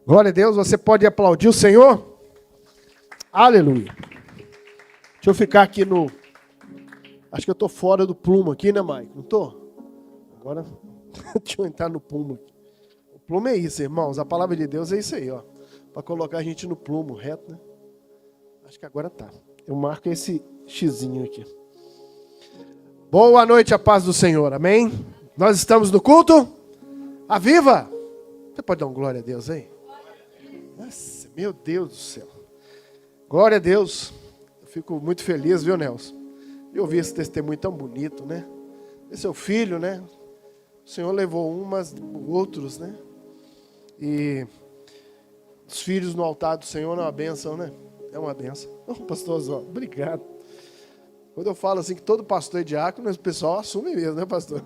Glória a Deus, você pode aplaudir o Senhor? Aleluia. Deixa eu ficar aqui no... Acho que eu estou fora do plumo aqui, né, Mike? Não estou? Agora, deixa eu entrar no plumo aqui. O plumo é isso, irmãos. A palavra de Deus é isso aí, ó. Para colocar a gente no plumo, reto, né? Acho que agora tá. Eu marco esse xizinho aqui. Boa noite, a paz do Senhor, amém? Nós estamos no culto? Aviva! Você pode dar um glória a Deus aí? Nossa, meu Deus do céu. Glória a Deus. Eu fico muito feliz, viu, Nelson? De ouvir esse testemunho tão bonito, né? Esse seu filho, né? O Senhor levou um, mas outros, né? E os filhos no altar do Senhor é uma bênção, né? É uma bênção. Pastorzão, obrigado. Quando eu falo assim que todo pastor é diácono, o pessoal assume mesmo, né, pastor?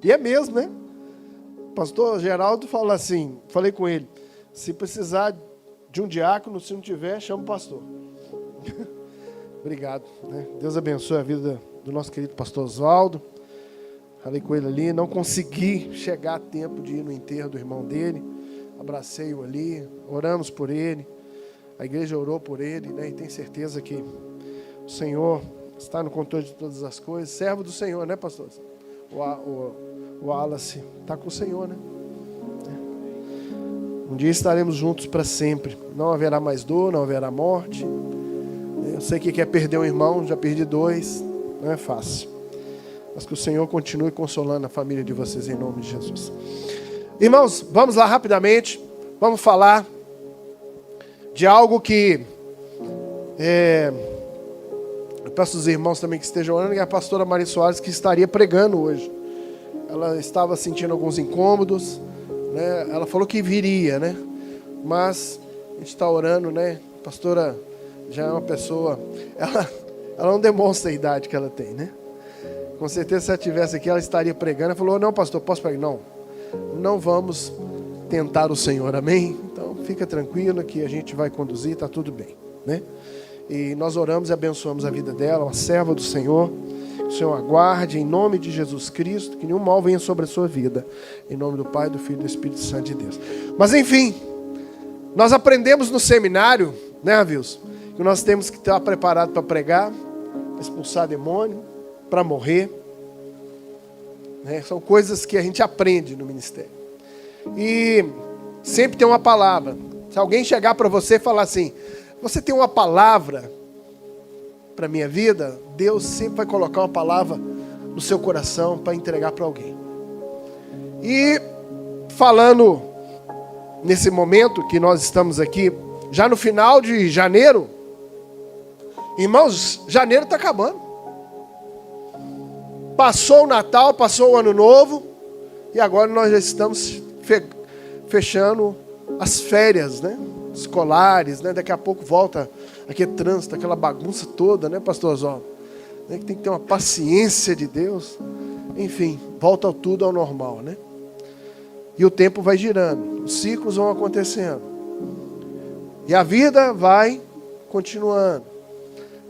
E é mesmo, né? O pastor Geraldo fala assim, falei com ele, se precisar de um diácono, se não tiver, chama o pastor. Obrigado, né? Deus abençoe a vida do nosso querido pastor Oswaldo. Falei com ele ali, não consegui chegar a tempo de ir no enterro do irmão dele. Abracei-o ali, oramos por ele. A igreja orou por ele, né? E tem certeza que o Senhor está no controle de todas as coisas. Servo do Senhor, né, pastor? O Wallace está com o Senhor, né? Um dia estaremos juntos para sempre. Não haverá mais dor, não haverá morte. Eu sei que quer perder um irmão, já perdi 2. Não é fácil. Mas que o Senhor continue consolando a família de vocês em nome de Jesus. Irmãos, vamos lá rapidamente. Vamos falar de algo que... eu peço aos irmãos também que estejam orando, que é a pastora Maria Soares, que estaria pregando hoje. Ela estava sentindo alguns incômodos, né? Ela falou que viria, né? Mas a gente está orando, né? A pastora já é uma pessoa... Ela não demonstra a idade que ela tem, né? Com certeza, se ela estivesse aqui, ela estaria pregando. Ela falou, não, pastor, posso pregar? Não vamos tentar o Senhor, amém? Então, fica tranquilo que a gente vai conduzir, está tudo bem, né? E nós oramos e abençoamos a vida dela, uma serva do Senhor. Que o Senhor aguarde em nome de Jesus Cristo, que nenhum mal venha sobre a sua vida. Em nome do Pai, do Filho e do Espírito Santo de Deus. Mas enfim, nós aprendemos no seminário, né, Avilson, que nós temos que estar preparado para pregar, para expulsar demônio, para morrer. Né? São coisas que a gente aprende no ministério. E sempre tem uma palavra. Se alguém chegar para você e falar assim, você tem uma palavra para a minha vida, Deus sempre vai colocar uma palavra no seu coração para entregar para alguém. E falando nesse momento que nós estamos aqui, já no final de janeiro, irmãos, janeiro está acabando. Passou o Natal, passou o Ano Novo, e agora nós já estamos fechando as férias, né? Escolares, né? Daqui a pouco volta aquele trânsito, aquela bagunça toda, né, pastor Oswaldo? Né? Que tem que ter uma paciência de Deus. Enfim, volta tudo ao normal, né? E o tempo vai girando, os ciclos vão acontecendo. E a vida vai continuando.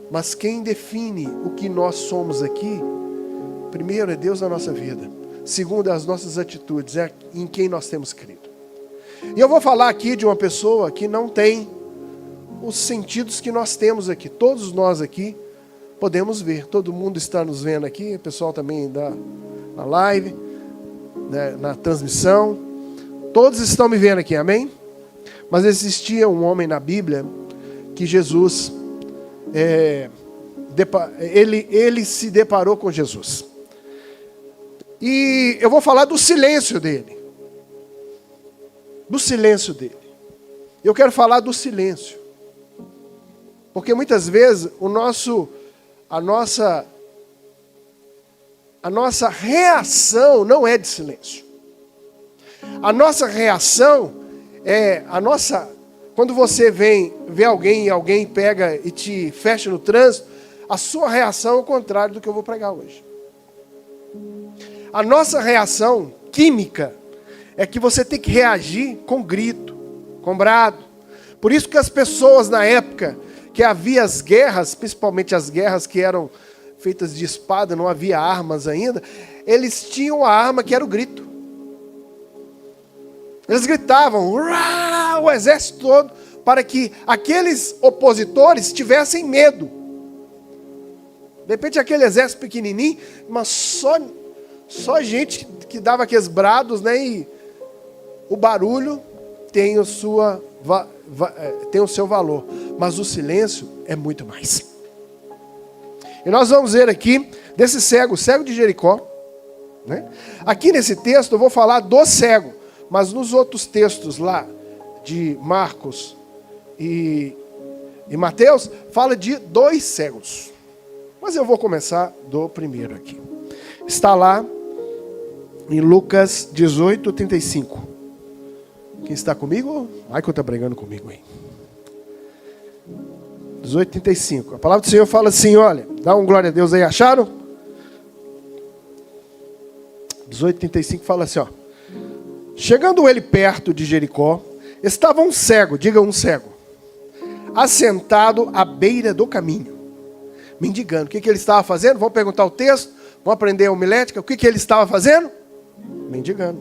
Mas quem define o que nós somos aqui, primeiro é Deus na nossa vida. Segundo, as nossas atitudes, é em quem nós temos crido. E eu vou falar aqui de uma pessoa que não tem os sentidos que nós temos aqui. Todos nós aqui podemos ver. Todo mundo está nos vendo aqui. O pessoal também na live, né, na transmissão. Todos estão me vendo aqui, amém? Mas existia um homem na Bíblia que Jesus, ele se deparou com Jesus. E eu vou falar do silêncio dele. Do silêncio dele. Eu quero falar do silêncio. Porque muitas vezes a nossa reação não é de silêncio. A nossa reação é quando você vê alguém e alguém pega e te fecha no trânsito, a sua reação é o contrário do que eu vou pregar hoje. A nossa reação química é que você tem que reagir com grito, com brado. Por isso que as pessoas na época que havia as guerras, principalmente as guerras que eram feitas de espada, não havia armas ainda, eles tinham a arma que era o grito. Eles gritavam, uau, chamar o exército todo para que aqueles opositores tivessem medo. De repente aquele exército pequenininho, mas só gente que dava aqueles brados, né? E o barulho tem o seu valor, mas o silêncio é muito mais. E nós vamos ver aqui desse cego, o cego de Jericó, né? Aqui nesse texto eu vou falar do cego, mas nos outros textos lá de Marcos e Mateus fala de 2 cegos. Mas eu vou começar do primeiro aqui. Está lá em Lucas 18, 35. Quem está comigo? Michael está pregando comigo aí. 18, 35. A palavra do Senhor fala assim, olha, dá um glória a Deus aí, acharam? 18, 35 fala assim, ó. Chegando ele perto de Jericó, estava um cego, diga um cego, assentado à beira do caminho, mendigando. O que ele estava fazendo? Vamos perguntar o texto, vamos aprender a homilética. O que ele estava fazendo? Mendigando.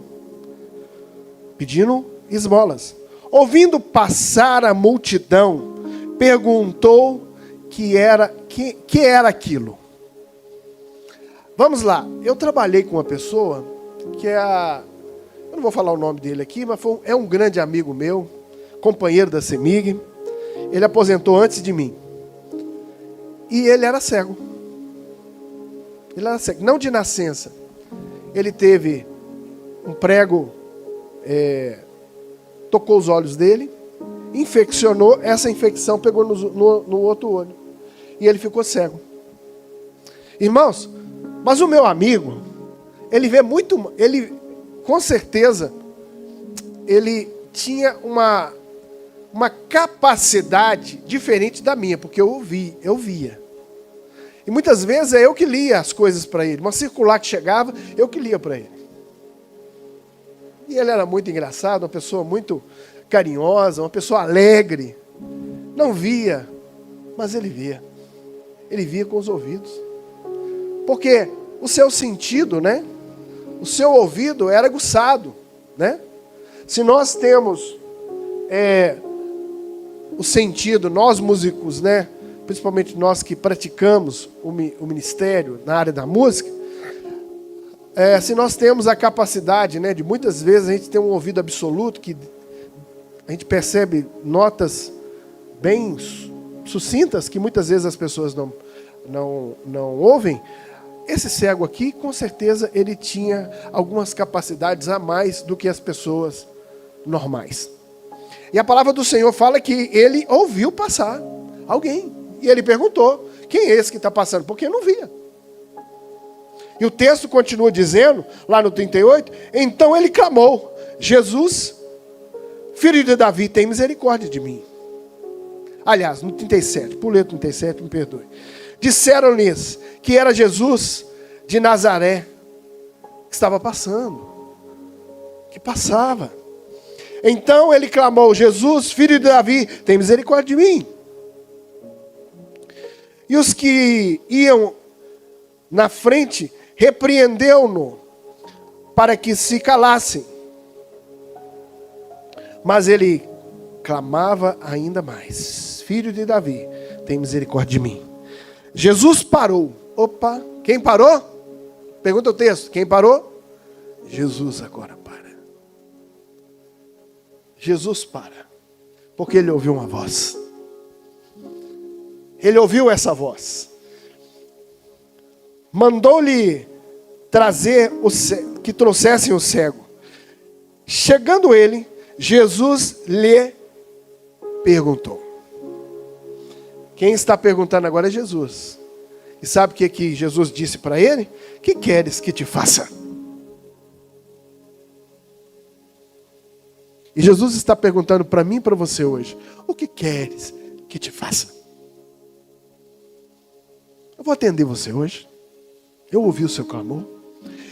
Pedindo esmolas. Ouvindo passar a multidão, perguntou que era aquilo. Vamos lá. Eu trabalhei com uma pessoa que eu não vou falar o nome dele aqui, mas é um grande amigo meu, companheiro da CEMIG. Ele aposentou antes de mim. E ele era cego. Ele era cego, não de nascença. Ele teve um prego, tocou os olhos dele, infeccionou, essa infecção pegou no outro olho. E ele ficou cego. Irmãos, mas o meu amigo, ele vê muito, com certeza, ele tinha uma capacidade diferente da minha, porque eu via. E muitas vezes é eu que lia as coisas para ele. Uma circular que chegava, eu que lia para ele. E ele era muito engraçado, uma pessoa muito carinhosa, uma pessoa alegre. Não via, mas ele via. Ele via com os ouvidos. Porque o seu sentido, né? O seu ouvido era aguçado, né? Se nós temos o sentido, nós músicos, né? Principalmente nós que praticamos o ministério na área da música, se nós temos a capacidade, né, de muitas vezes a gente ter um ouvido absoluto, que a gente percebe notas bem sucintas, que muitas vezes as pessoas não ouvem. Esse cego aqui, com certeza, ele tinha algumas capacidades a mais do que as pessoas normais. E a palavra do Senhor fala que ele ouviu passar alguém. E ele perguntou, quem é esse que está passando? Porque não via. E o texto continua dizendo, lá no 38, então ele clamou, Jesus, filho de Davi, tem misericórdia de mim. Aliás, no 37, pulei o 37, me perdoe. Disseram-lhes que era Jesus de Nazaré, que estava passando, que passava. Então ele clamou, Jesus, filho de Davi, tem misericórdia de mim. E os que iam na frente repreendeu-no para que se calassem. Mas ele clamava ainda mais, filho de Davi, tem misericórdia de mim. Jesus parou. Opa, quem parou? Pergunta o texto, quem parou? Jesus agora para. Jesus para, porque ele ouviu uma voz. Ele ouviu essa voz. Mandou-lhe trazer que trouxessem o cego. Chegando ele, Jesus lhe perguntou. Quem está perguntando agora é Jesus. E sabe o que Jesus disse para ele? Que queres que te faça? E Jesus está perguntando para mim e para você hoje. O que queres que te faça? Eu vou atender você hoje. Eu ouvi o seu clamor.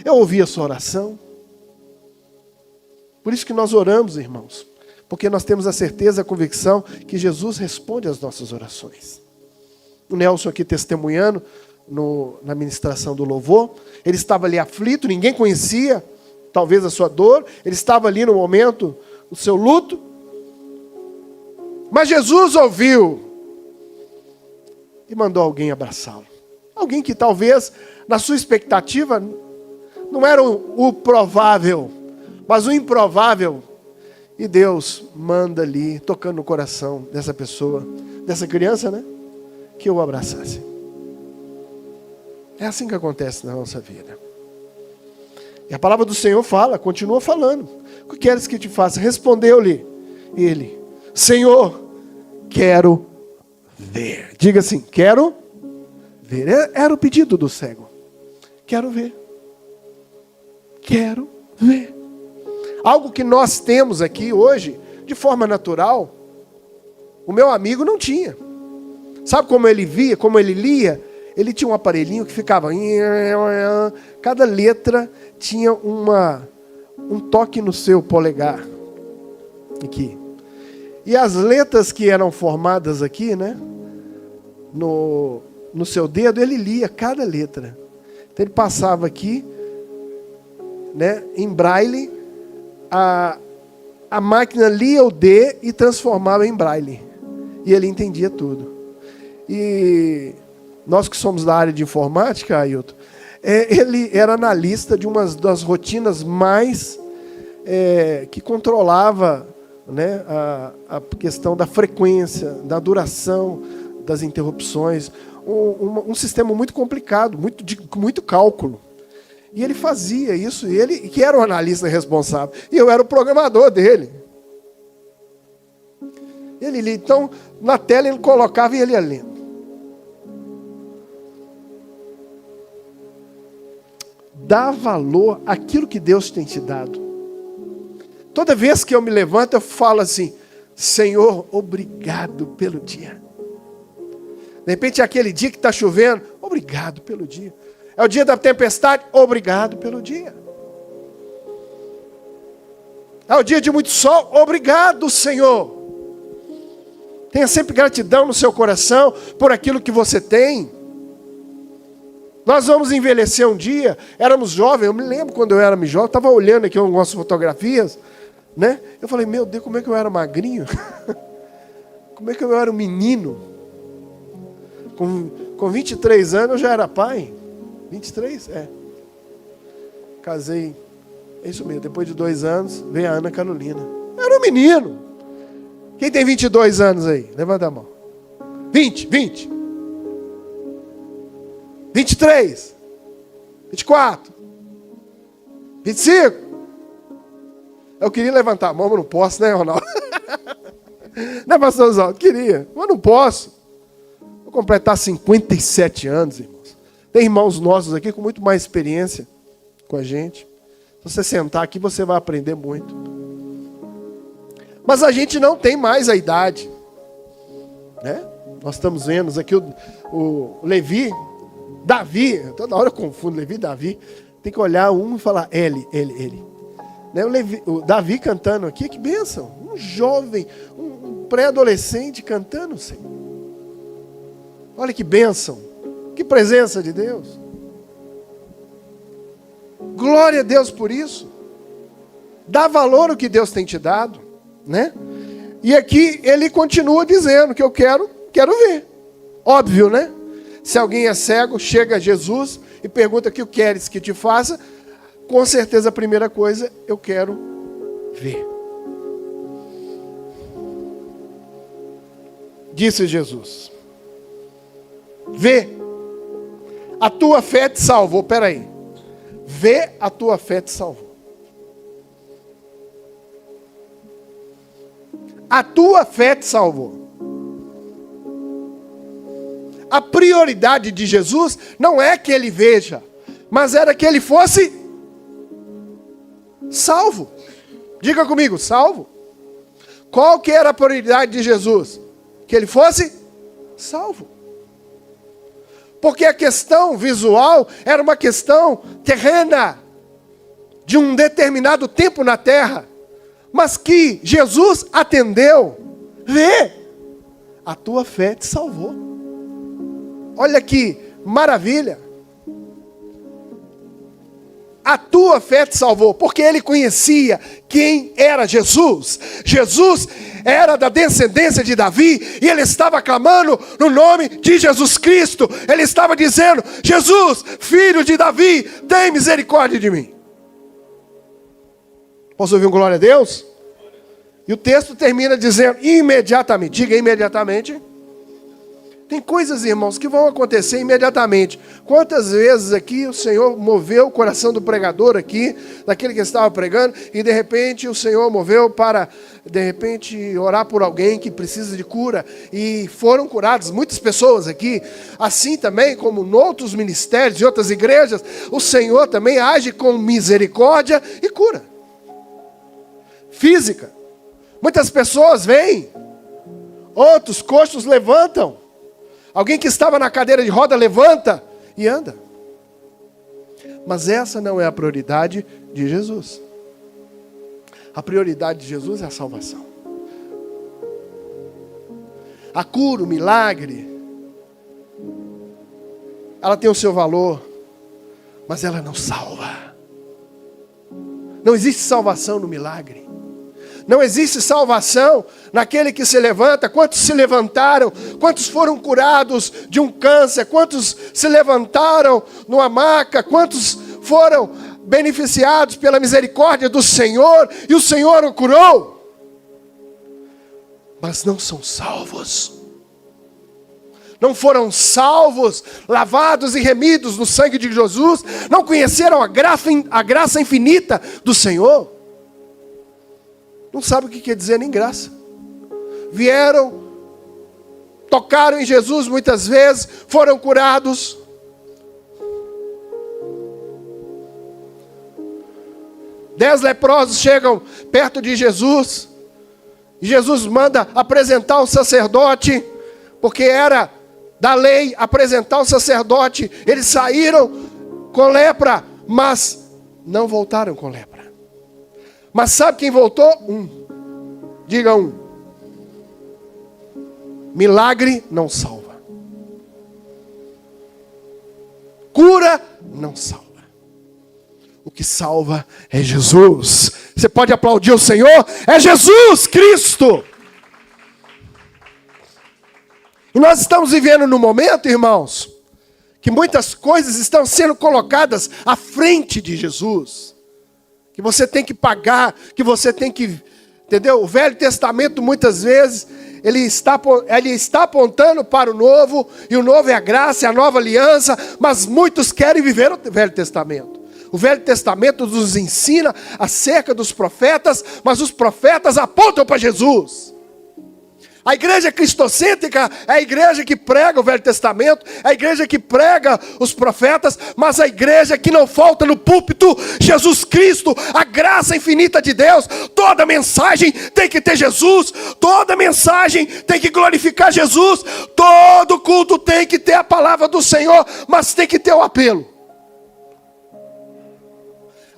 Eu ouvi a sua oração. Por isso que nós oramos, irmãos. Porque nós temos a certeza, a convicção que Jesus responde às nossas orações. O Nelson aqui testemunhando na ministração do louvor. Ele estava ali aflito, ninguém conhecia talvez a sua dor. Ele estava ali no momento, o seu luto. Mas Jesus ouviu e mandou alguém abraçá-lo. Alguém que talvez, na sua expectativa, não era o provável, mas o improvável. E Deus manda ali, tocando no coração dessa pessoa, dessa criança, né? Que o abraçasse. É assim que acontece na nossa vida. E a palavra do Senhor fala, continua falando. O que queres que te faça? Respondeu-lhe ele: Senhor, quero ver. Diga assim, quero ver. Era o pedido do cego. Quero ver. Quero ver. Algo que nós temos aqui hoje, de forma natural, o meu amigo não tinha. Sabe como ele via, como ele lia? Ele tinha um aparelhinho que ficava... Cada letra tinha um toque no seu polegar. Aqui. E as letras que eram formadas aqui, né? No seu dedo, ele lia cada letra. Então ele passava aqui, né? Em braille, a máquina lia o D e transformava em braille. E ele entendia tudo. E nós que somos da área de informática, Ailton, ele era analista de uma das rotinas mais que controlava, né, a questão da frequência, da duração das interrupções. Um sistema muito complicado, muito cálculo. E ele fazia isso, e ele que era o analista responsável. E eu era o programador dele. Ele lia. Então, na tela ele colocava e ele ia lendo. Dá valor àquilo que Deus tem te dado. Toda vez que eu me levanto, eu falo assim: Senhor, obrigado pelo dia. De repente é aquele dia que está chovendo, obrigado pelo dia. É o dia da tempestade, obrigado pelo dia. É o dia de muito sol, obrigado, Senhor. Tenha sempre gratidão no seu coração por aquilo que você tem. Nós vamos envelhecer um dia, éramos jovens, eu me lembro quando eu era jovem, estava olhando aqui algumas fotografias, né? Eu falei, meu Deus, como é que eu era magrinho? Como é que eu era um menino? Com 23 anos eu já era pai. 23? É. Casei. É isso mesmo, depois de 2 anos, veio a Ana Carolina. Era um menino. Quem tem 22 anos aí? Levanta a mão. 20. 23. 24. 25. Eu queria levantar a mão, mas não posso, né, Ronaldo? Não é, pastor Oswaldo? Queria, mas não posso. Vou completar 57 anos, irmãos. Tem irmãos nossos aqui com muito mais experiência com a gente. Se você sentar aqui, você vai aprender muito. Mas a gente não tem mais a idade, né? Nós estamos vendo aqui o Levi, Davi, toda hora eu confundo Levi e Davi. Tem que olhar um e falar ele. Né? O Davi cantando aqui, que bênção. Um jovem, um pré-adolescente cantando, Senhor. Olha que bênção. Que presença de Deus. Glória a Deus por isso. Dá valor ao que Deus tem te dado, né? E aqui ele continua dizendo que eu quero ver. Óbvio, né? Se alguém é cego, chega a Jesus e pergunta o que queres que te faça, com certeza a primeira coisa, eu quero ver. Disse Jesus: vê, a tua fé te salvou. Peraí. Vê, a tua fé te salvou. A tua fé te salvou. A prioridade de Jesus não é que ele veja, mas era que ele fosse salvo. Diga comigo, salvo. Qual que era a prioridade de Jesus? Que ele fosse salvo. Porque a questão visual era uma questão terrena, de um determinado tempo na terra, mas que Jesus atendeu. Vê, a tua fé te salvou. Olha que maravilha. a tua fé te salvou, porque ele conhecia quem era Jesus. Jesus era da descendência de Davi, e ele estava clamando no nome de Jesus Cristo. Ele estava dizendo: Jesus, filho de Davi, tem misericórdia de mim. Posso ouvir um glória a Deus? E o texto termina dizendo imediatamente. Diga imediatamente. Tem coisas, irmãos, que vão acontecer imediatamente. Quantas vezes aqui o Senhor moveu o coração do pregador aqui, daquele que estava pregando, e de repente o Senhor moveu para, de repente, orar por alguém que precisa de cura, e foram curadas muitas pessoas aqui. Assim também, como em outros ministérios, em outras igrejas, o Senhor também age com misericórdia e cura física. Muitas pessoas vêm, outros coxos levantam. Alguém que estava na cadeira de roda levanta e anda. Mas essa não é a prioridade de Jesus. A prioridade de Jesus é a salvação. A cura, o milagre, ela tem o seu valor, mas ela não salva. Não existe salvação no milagre. Não existe salvação naquele que se levanta. Quantos se levantaram? Quantos foram curados de um câncer? Quantos se levantaram numa maca? Quantos foram beneficiados pela misericórdia do Senhor? E o Senhor o curou? Mas não são salvos. Não foram salvos, lavados e remidos no sangue de Jesus. Não conheceram a graça infinita do Senhor. Não sabe o que quer dizer nem graça. Vieram, tocaram em Jesus muitas vezes, foram curados. 10 leprosos chegam perto de Jesus, e Jesus manda apresentar o sacerdote, porque era da lei apresentar o sacerdote. Eles saíram com lepra, mas não voltaram com lepra. Mas sabe quem voltou? Diga um. Milagre não salva. Cura não salva. O que salva é Jesus. Você pode aplaudir o Senhor? É Jesus Cristo. E nós estamos vivendo num momento, irmãos, que muitas coisas estão sendo colocadas à frente de Jesus. Que você tem que pagar, que você tem que... Entendeu? O Velho Testamento, muitas vezes, ele está apontando para o Novo, e o Novo é a graça, é a nova aliança, mas muitos querem viver o Velho Testamento. O Velho Testamento nos ensina acerca dos profetas, mas os profetas apontam para Jesus. A igreja cristocêntrica é a igreja que prega o Velho Testamento, é a igreja que prega os profetas, mas a igreja que não falta no púlpito Jesus Cristo, a graça infinita de Deus. Toda mensagem tem que ter Jesus, toda mensagem tem que glorificar Jesus, todo culto tem que ter a palavra do Senhor, mas tem que ter o apelo.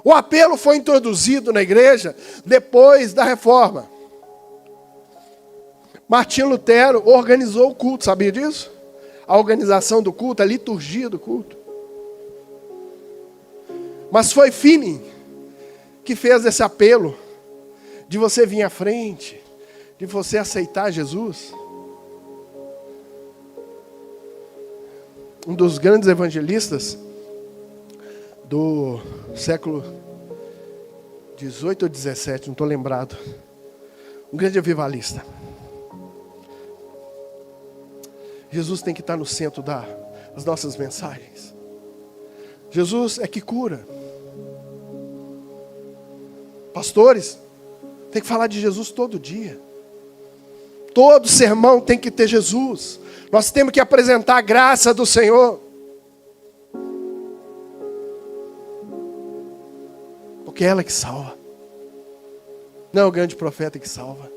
O apelo foi introduzido na igreja depois da reforma. Martinho Lutero organizou o culto, sabia disso? A organização do culto, a liturgia do culto. Mas foi Finney que fez esse apelo de você vir à frente, de você aceitar Jesus. Um dos grandes evangelistas do século 18 ou 17, não estou lembrado. Um grande avivalista. Jesus tem que estar no centro das nossas mensagens. Jesus é que cura. Pastores, tem que falar de Jesus todo dia. Todo sermão tem que ter Jesus. Nós temos que apresentar a graça do Senhor. Porque é ela que salva. Não é o grande profeta que salva.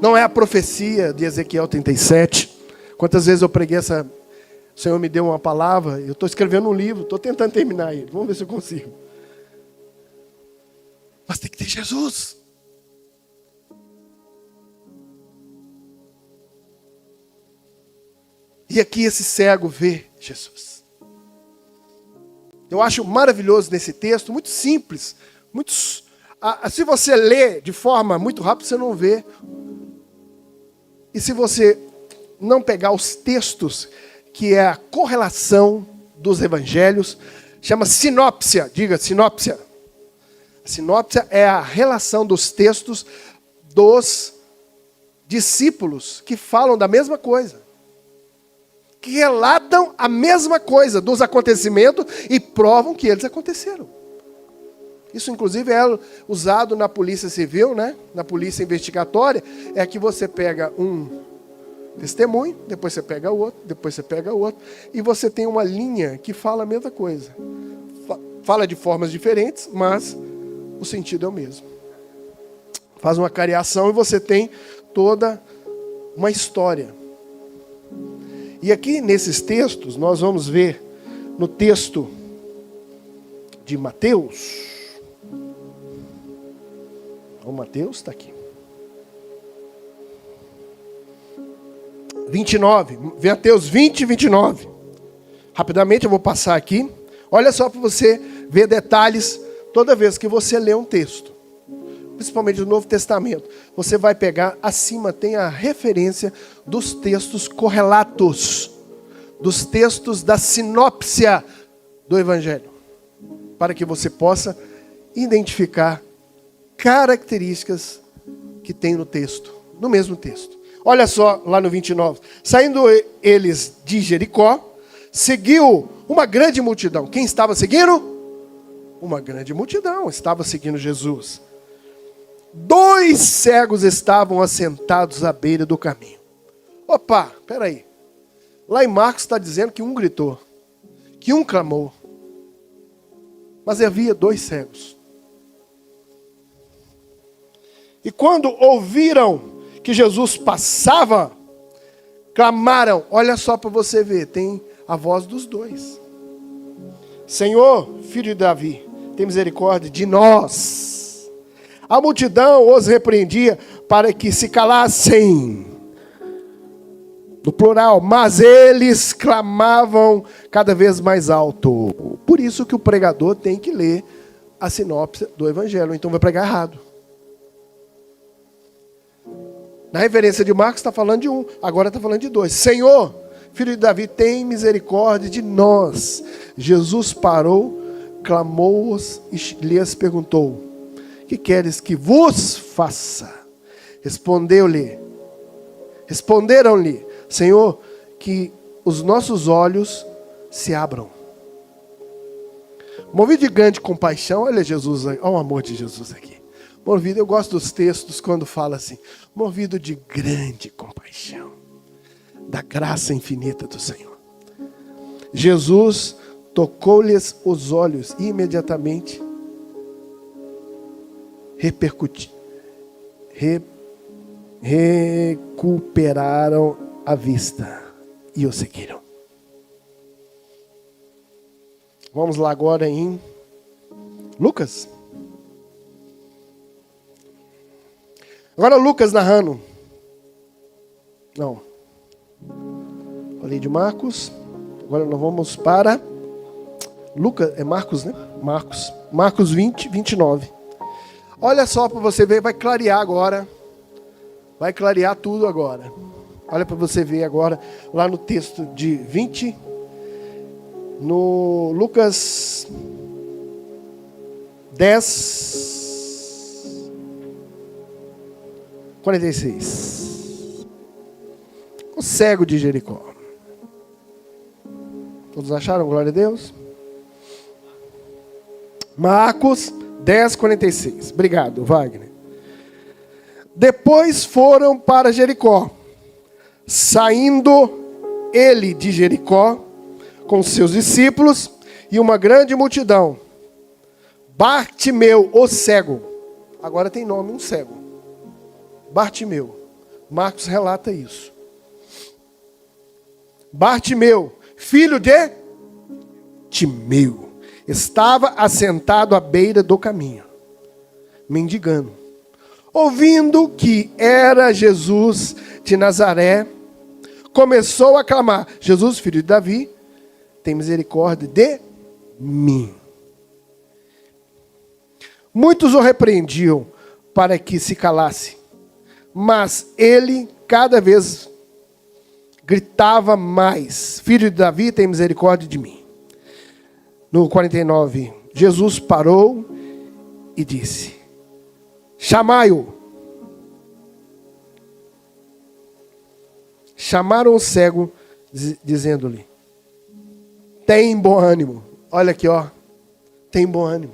Não é a profecia de Ezequiel 37. Quantas vezes eu preguei essa... O Senhor me deu uma palavra, eu estou escrevendo um livro, estou tentando terminar ele. Vamos ver se eu consigo. Mas tem que ter Jesus. E aqui esse cego vê Jesus. eu acho maravilhoso nesse texto, muito simples, se você lê de forma muito rápida, você não vê. E se você não pegar os textos, que é a correlação dos evangelhos, chama sinópsia, diga sinópsia. A sinópsia é a relação dos textos dos discípulos que falam da mesma coisa, que relatam a mesma coisa dos acontecimentos e provam que eles aconteceram. Isso, inclusive, é usado na polícia civil, né? Na polícia investigatória, é que você pega um testemunho, depois você pega o outro, depois você pega o outro, e você tem uma linha que fala a mesma coisa. Fala de formas diferentes, mas o sentido é o mesmo. Faz uma cariação e você tem toda uma história. E aqui nesses textos, nós vamos ver no texto de Mateus. O Mateus está aqui. 29, Mateus 20, 29. Rapidamente eu vou passar aqui. Olha só para você ver detalhes toda vez que você lê um texto. Principalmente do Novo Testamento. Você vai pegar, acima tem a referência dos textos correlatos. Dos textos da sinópsia do Evangelho. Para que você possa identificar características que tem no texto. No mesmo texto. Olha só lá no 29. Saindo eles de Jericó, seguiu uma grande multidão. Quem estava seguindo? Uma grande multidão estava seguindo Jesus. 2 cegos estavam assentados à beira do caminho. Opa, peraí. Lá em Marcos está dizendo que um gritou, que um clamou. Mas havia 2 cegos. E quando ouviram que Jesus passava, clamaram. Olha só para você ver, tem a voz dos 2. Senhor, filho de Davi, tem misericórdia de nós. A multidão os repreendia para que se calassem. No plural, mas eles clamavam cada vez mais alto. Por isso que o pregador tem que ler a sinopse do evangelho, então vai pregar errado. Na referência de Marcos está falando de 1, agora está falando de 2. Senhor, filho de Davi, tem misericórdia de nós. Jesus parou, clamou-os e lhes perguntou: que queres que vos faça? Responderam-lhe: Senhor, que os nossos olhos se abram. Movido de grande compaixão, olha Jesus, olha o amor de Jesus aqui. Movido, eu gosto dos textos quando fala assim, movido de grande compaixão, da graça infinita do Senhor. Jesus tocou-lhes os olhos e imediatamente recuperaram a vista e o seguiram. Vamos lá agora em Lucas. Agora Lucas narrando. Não. Falei de Marcos. Agora nós vamos para Lucas, é Marcos, né? Marcos 20, 29. Olha só para você ver, vai clarear agora. Vai clarear tudo agora. Olha para você ver agora, lá no texto de 20, no Lucas 10, 46. O cego de Jericó. Todos acharam? Glória a Deus. Marcos 10, 46. Obrigado, Wagner. Depois foram para Jericó. Saindo ele de Jericó, com seus discípulos e uma grande multidão. Bartimeu, o cego. Agora tem nome, um cego. Bartimeu. Marcos relata isso. Bartimeu, filho de Timeu, estava assentado à beira do caminho, mendigando. Ouvindo que era Jesus de Nazaré, começou a clamar: Jesus, filho de Davi, tem misericórdia de mim. Muitos o repreendiam para que se calasse, mas ele cada vez gritava mais: Filho de Davi, tem misericórdia de mim. No 49, Jesus parou e disse: chamai-o. Chamaram o cego, dizendo-lhe: tem bom ânimo. Olha aqui, ó. Tem bom ânimo.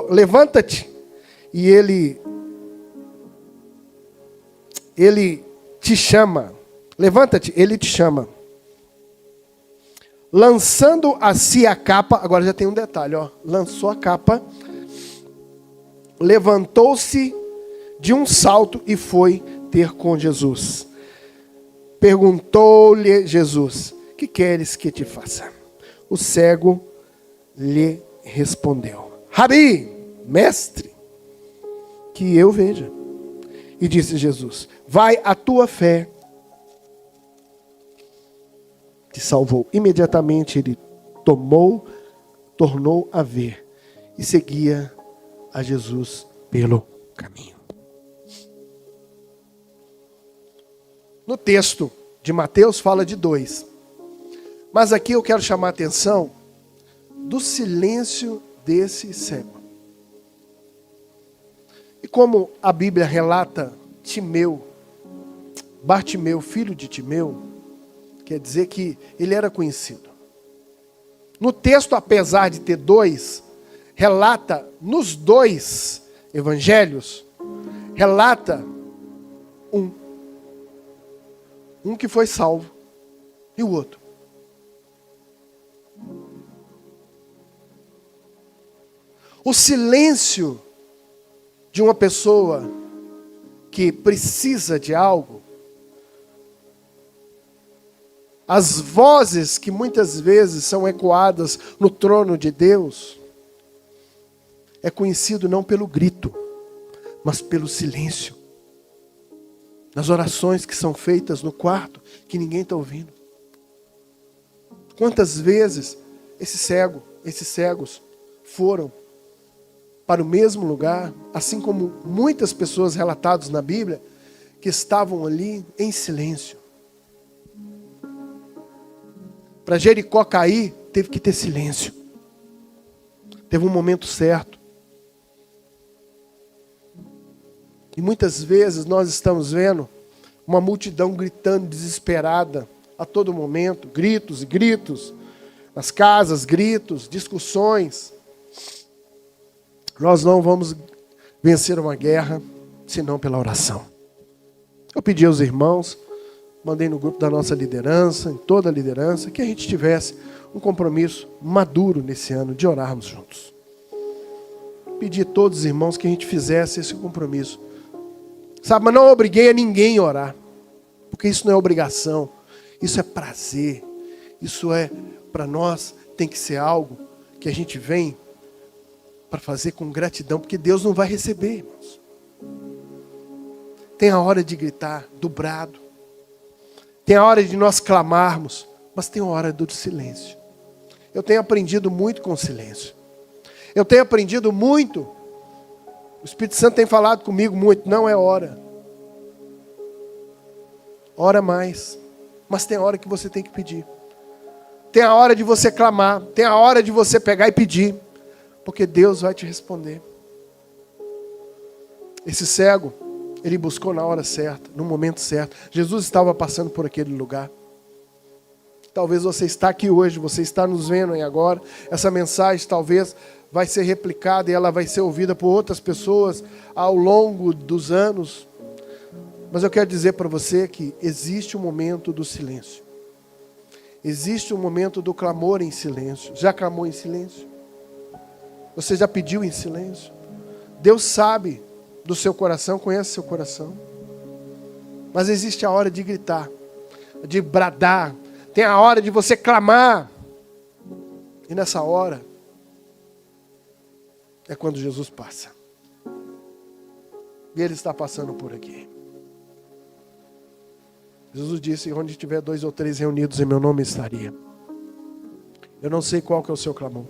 Levanta-te. E ele te chama. Levanta-te, ele te chama. Lançando a si a capa, agora já tem um detalhe, ó. Lançou a capa, levantou-se de um salto e foi ter com Jesus. Perguntou-lhe Jesus: que queres que te faça? O cego lhe respondeu: Rabi, mestre, que eu veja. E disse Jesus: vai, a tua fé te salvou. Imediatamente ele tornou a ver e seguia a Jesus pelo caminho. No texto de Mateus fala de 2. Mas aqui eu quero chamar a atenção do silêncio desse cego. E como a Bíblia relata Bartimeu, filho de Timeu, quer dizer que ele era conhecido. No texto, apesar de ter 2, relata nos 2 evangelhos, relata um que foi salvo e o outro. O silêncio de uma pessoa que precisa de algo, as vozes que muitas vezes são ecoadas no trono de Deus, é conhecido não pelo grito, mas pelo silêncio. Nas orações que são feitas no quarto, que ninguém está ouvindo. Quantas vezes esses cegos foram para o mesmo lugar, assim como muitas pessoas relatadas na Bíblia, que estavam ali em silêncio. Para Jericó cair, teve que ter silêncio. Teve um momento certo. E muitas vezes nós estamos vendo uma multidão gritando desesperada a todo momento, gritos e gritos, nas casas, gritos, discussões. Nós não vamos vencer uma guerra senão pela oração. Eu pedi aos irmãos, mandei no grupo da nossa liderança, em toda a liderança, que a gente tivesse um compromisso maduro nesse ano de orarmos juntos. Pedi a todos os irmãos que a gente fizesse esse compromisso. Sabe, mas não obriguei a ninguém a orar, porque isso não é obrigação, isso é prazer, isso é, para nós, tem que ser algo que a gente vem para fazer com gratidão, porque Deus não vai receber, irmãos. Tem a hora de gritar, do brado, tem a hora de nós clamarmos, mas tem a hora do silêncio. Eu tenho aprendido muito com o silêncio. Eu tenho aprendido muito. O Espírito Santo tem falado comigo muito. Não é hora. Ora mais. Mas tem a hora que você tem que pedir. Tem a hora de você clamar. Tem a hora de você pegar e pedir. Porque Deus vai te responder. Esse cego, ele buscou na hora certa, no momento certo. Jesus estava passando por aquele lugar. Talvez você está aqui hoje, você está nos vendo aí agora. Essa mensagem talvez vai ser replicada e ela vai ser ouvida por outras pessoas ao longo dos anos. Mas eu quero dizer para você que existe um momento do silêncio. Existe um momento do clamor em silêncio. Já clamou em silêncio? Você já pediu em silêncio? Deus sabe do seu coração, conhece seu coração. Mas existe a hora de gritar, de bradar. Tem a hora de você clamar. E nessa hora é quando Jesus passa. E Ele está passando por aqui. Jesus disse: onde tiver 2 ou 3 reunidos em meu nome estaria. Eu não sei qual que é o seu clamor.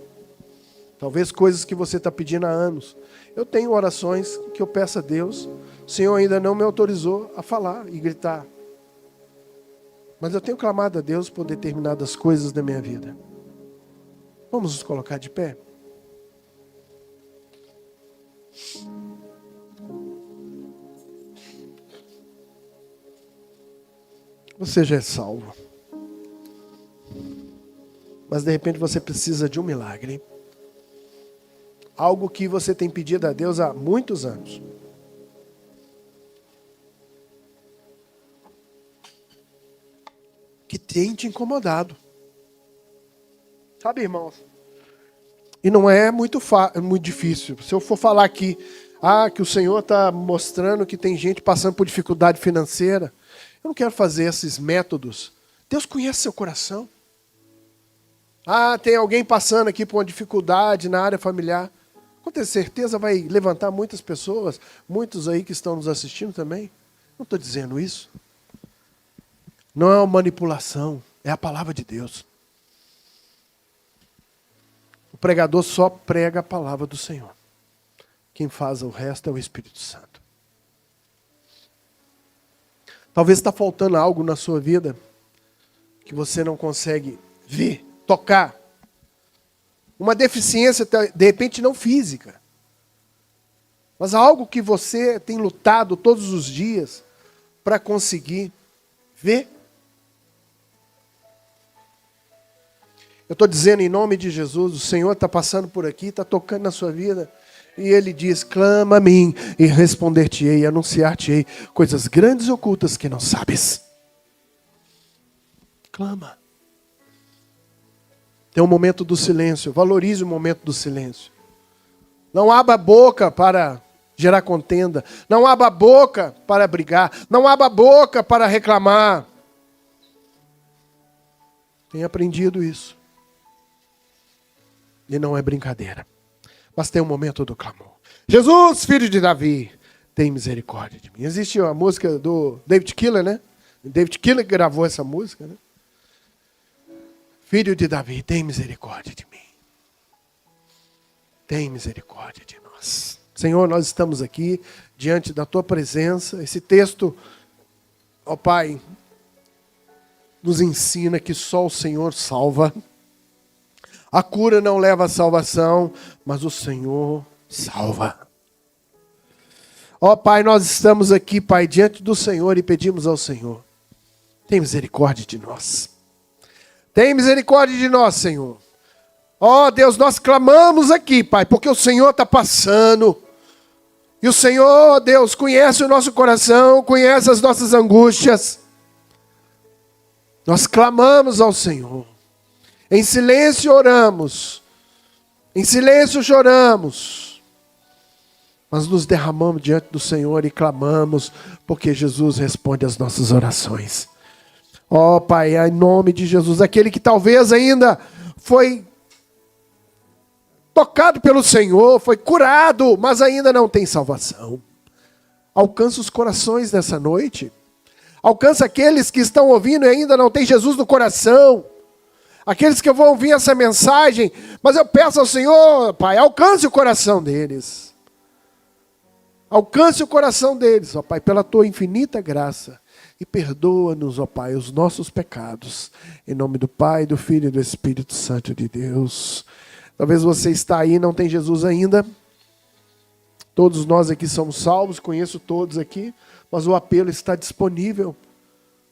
Talvez coisas que você está pedindo há anos. Eu tenho orações que eu peço a Deus. O Senhor ainda não me autorizou a falar e gritar. Mas eu tenho clamado a Deus por determinadas coisas da minha vida. Vamos nos colocar de pé? Você já é salvo. Mas de repente você precisa de um milagre. Algo que você tem pedido a Deus há muitos anos. Que tem te incomodado. Sabe, irmãos? E não é muito difícil. Se eu for falar aqui, que o Senhor está mostrando que tem gente passando por dificuldade financeira, eu não quero fazer esses métodos. Deus conhece seu coração. Tem alguém passando aqui por uma dificuldade na área familiar. Com certeza vai levantar muitas pessoas, muitos aí que estão nos assistindo também. Não estou dizendo isso. Não é uma manipulação, é a palavra de Deus. O pregador só prega a palavra do Senhor. Quem faz o resto é o Espírito Santo. Talvez está faltando algo na sua vida que você não consegue ver, tocar. Uma deficiência, de repente, não física. Mas algo que você tem lutado todos os dias para conseguir ver. Eu estou dizendo em nome de Jesus, o Senhor está passando por aqui, está tocando na sua vida. E Ele diz, clama a mim e responder-te-ei, anunciar-te-ei coisas grandes e ocultas que não sabes. Clama. Tem um momento do silêncio, valorize o momento do silêncio. Não abra a boca para gerar contenda. Não abra a boca para brigar. Não abra a boca para reclamar. Tenho aprendido isso. E não é brincadeira. Mas tem um momento do clamor. Jesus, filho de Davi, tem misericórdia de mim. Existe uma música do David Keeler, né? David Keeler gravou essa música, né? Filho de Davi, tem misericórdia de mim. Tem misericórdia de nós. Senhor, nós estamos aqui diante da Tua presença. Esse texto, ó Pai, nos ensina que só o Senhor salva. A cura não leva à salvação, mas o Senhor salva. Ó Pai, nós estamos aqui, Pai, diante do Senhor e pedimos ao Senhor, tem misericórdia de nós. Tem misericórdia de nós, Senhor. Ó Deus, nós clamamos aqui, Pai, porque o Senhor está passando. E o Senhor, Deus, conhece o nosso coração, conhece as nossas angústias. Nós clamamos ao Senhor. Em silêncio oramos. Em silêncio choramos. Mas nos derramamos diante do Senhor e clamamos, porque Jesus responde às nossas orações. Ó Pai, em nome de Jesus, aquele que talvez ainda foi tocado pelo Senhor, foi curado, mas ainda não tem salvação. Alcança os corações nessa noite. Alcança aqueles que estão ouvindo e ainda não tem Jesus no coração. Aqueles que vão ouvir essa mensagem, mas eu peço ao Senhor, Pai, alcance o coração deles. Alcance o coração deles, ó Pai, pela Tua infinita graça. E perdoa-nos, ó Pai, os nossos pecados. Em nome do Pai, do Filho e do Espírito Santo de Deus. Talvez você está aí e não tem Jesus ainda. Todos nós aqui somos salvos, conheço todos aqui. Mas o apelo está disponível,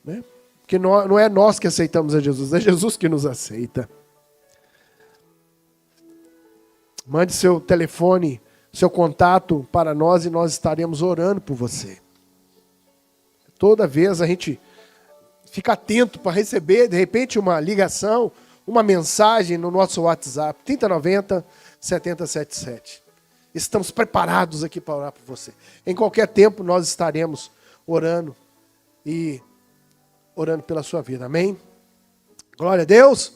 né? Porque não é nós que aceitamos a Jesus, é Jesus que nos aceita. Mande seu telefone, seu contato para nós e nós estaremos orando por você. Toda vez a gente fica atento para receber, de repente, uma ligação, uma mensagem no nosso WhatsApp, 3090-7077. Estamos preparados aqui para orar por você. Em qualquer tempo nós estaremos orando e orando pela sua vida. Amém? Glória a Deus.